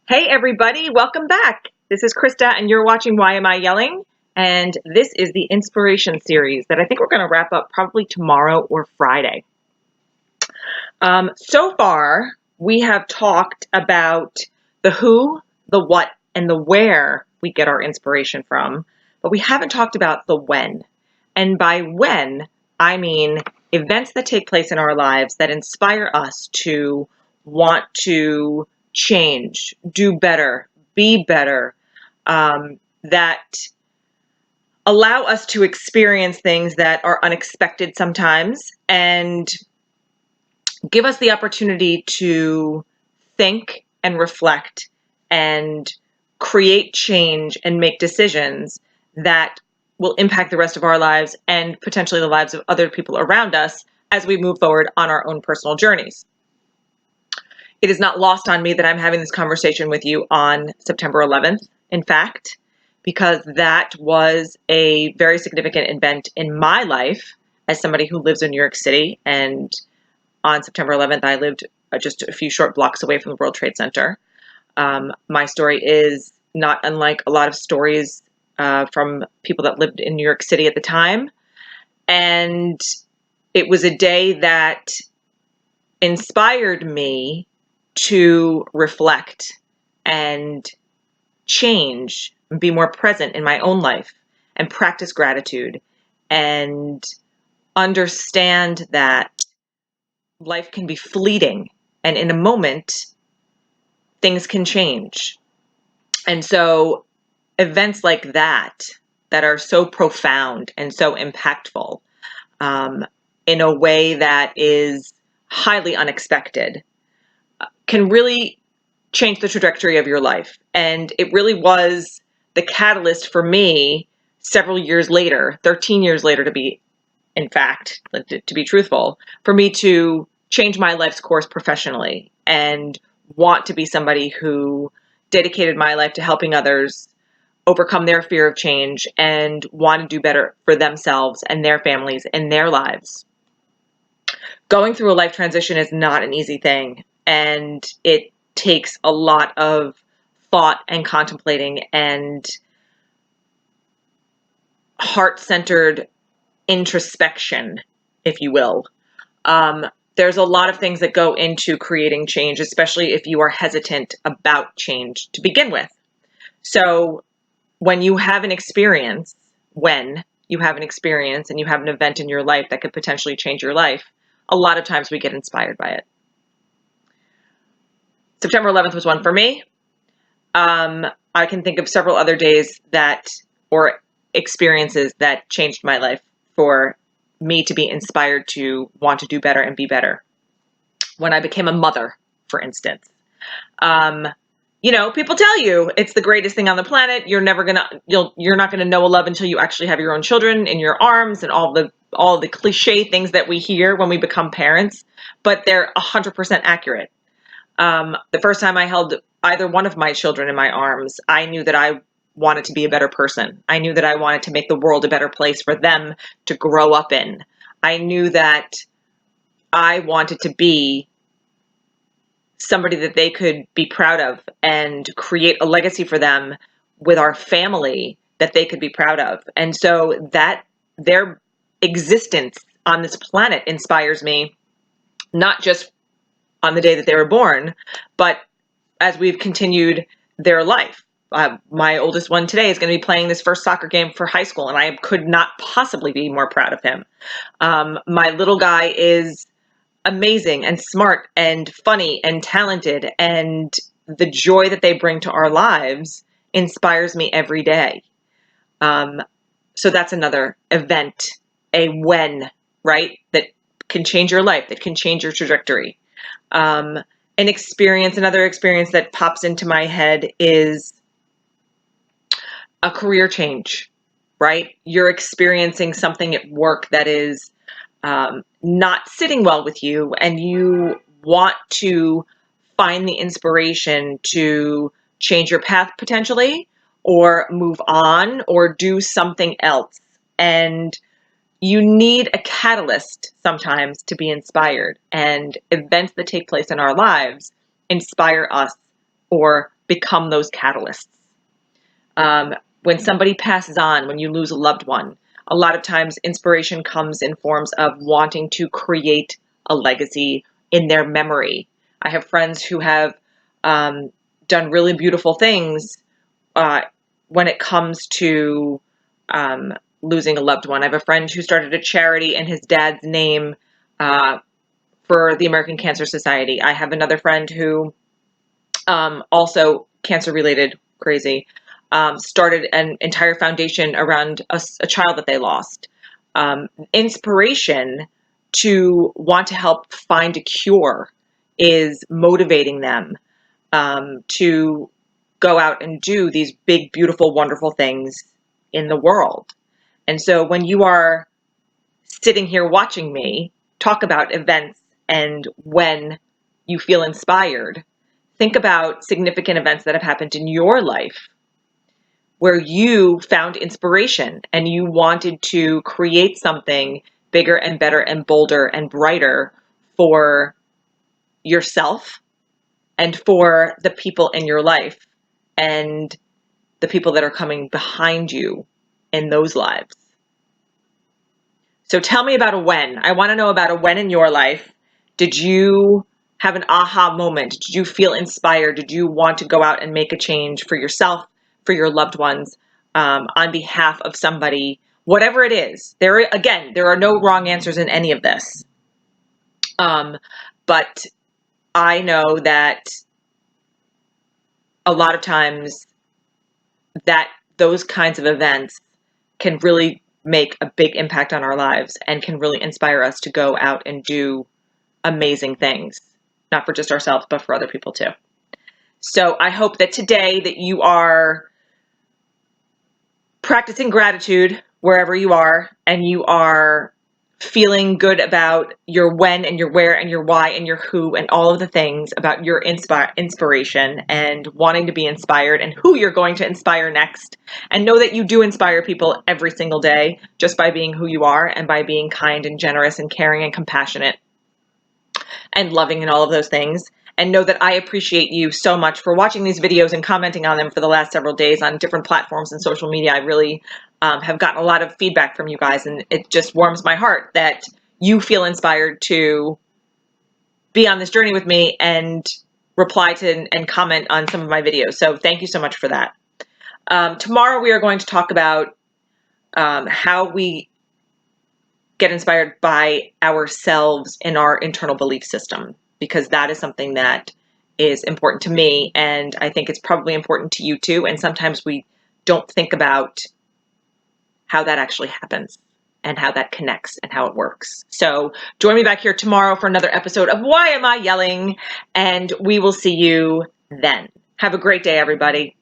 Hey everybody, welcome back. This is Krista and you're watching Why Am I Yelling? And this is the inspiration series that I think we're going to wrap up probably tomorrow or Friday. So far, we have talked about the who, the what, and the where we get our inspiration from, but we haven't talked about the when. And by when, I mean events that take place in our lives that inspire us to want to change, do better, be better, that allow us to experience things that are unexpected sometimes and give us the opportunity to think and reflect and create change and make decisions that will impact the rest of our lives and potentially the lives of other people around us as we move forward on our own personal journeys. It is not lost on me that I'm having this conversation with you on September 11th, in fact, because that was a very significant event in my life as somebody who lives in New York City. And on September 11th, I lived just a few short blocks away from the World Trade Center. My story is not unlike a lot of stories from people that lived in New York City at the time. And it was a day that inspired me to reflect and change and be more present in my own life and practice gratitude and understand that life can be fleeting and in a moment things can change. And so events like that are so profound and so impactful in a way that is highly unexpected can really change the trajectory of your life. And it really was the catalyst for me several years later, 13 years later to be, in fact, to be truthful, for me to change my life's course professionally and want to be somebody who dedicated my life to helping others overcome their fear of change and want to do better for themselves and their families and their lives. Going through a life transition is not an easy thing, and it takes a lot of thought and contemplating and heart-centered introspection, if you will. There's a lot of things that go into creating change, especially if you are hesitant about change to begin with. So when you have an experience and you have an event in your life that could potentially change your life, a lot of times we get inspired by it. September 11th was one for me. I can think of several other days or experiences that changed my life for me to be inspired to want to do better and be better. When I became a mother, for instance, people tell you it's the greatest thing on the planet. You're not gonna know a love until you actually have your own children in your arms, and all the cliche things that we hear when we become parents, but they're 100% accurate. The first time I held either one of my children in my arms, I knew that I wanted to be a better person. I knew that I wanted to make the world a better place for them to grow up in. I knew that I wanted to be somebody that they could be proud of and create a legacy for them with our family that they could be proud of. And so that their existence on this planet inspires me, not just on the day that they were born, but as we've continued their life. My oldest one today is going to be playing this first soccer game for high school, and I could not possibly be more proud of him. My little guy is amazing and smart and funny and talented, and the joy that they bring to our lives inspires me every day. So that's another event, a when, right? That can change your life, that can change your trajectory. Another experience that pops into my head is a career change, right? You're experiencing something at work that is not sitting well with you, and you want to find the inspiration to change your path potentially, or move on, or do something else. And you need a catalyst sometimes to be inspired, and events that take place in our lives inspire us or become those catalysts. When somebody passes on, when you lose a loved one, a lot of times inspiration comes in forms of wanting to create a legacy in their memory. I have friends who have done really beautiful things when it comes to losing a loved one. I have a friend who started a charity in his dad's name for the American Cancer Society. I have another friend who also cancer-related, crazy, started an entire foundation around a child that they lost. Inspiration to want to help find a cure is motivating them to go out and do these big, beautiful, wonderful things in the world. And so when you are sitting here watching me talk about events and when you feel inspired, think about significant events that have happened in your life where you found inspiration and you wanted to create something bigger and better and bolder and brighter for yourself and for the people in your life and the people that are coming behind you in those lives. So tell me about a when. I want to know about a when in your life. Did you have an aha moment? Did you feel inspired? Did you want to go out and make a change for yourself, for your loved ones, on behalf of somebody? Whatever it is. There are no wrong answers in any of this. But I know that a lot of times that those kinds of events can really make a big impact on our lives and can really inspire us to go out and do amazing things, not for just ourselves, but for other people too. So I hope that today that you are practicing gratitude wherever you are, and you are feeling good about your when and your where and your why and your who and all of the things about your inspiration and wanting to be inspired and who you're going to inspire next. And know that you do inspire people every single day just by being who you are and by being kind and generous and caring and compassionate and loving and all of those things. And know that I appreciate you so much for watching these videos and commenting on them for the last several days on different platforms and social media. I really have gotten a lot of feedback from you guys, and it just warms my heart that you feel inspired to be on this journey with me and reply to and comment on some of my videos. So thank you so much for that. Tomorrow we are going to talk about how we get inspired by ourselves in our internal belief system, because that is something that is important to me, and I think it's probably important to you too. And sometimes we don't think about how that actually happens and how that connects and how it works. So join me back here tomorrow for another episode of Why Am I Yelling? And we will see you then. Have a great day, everybody.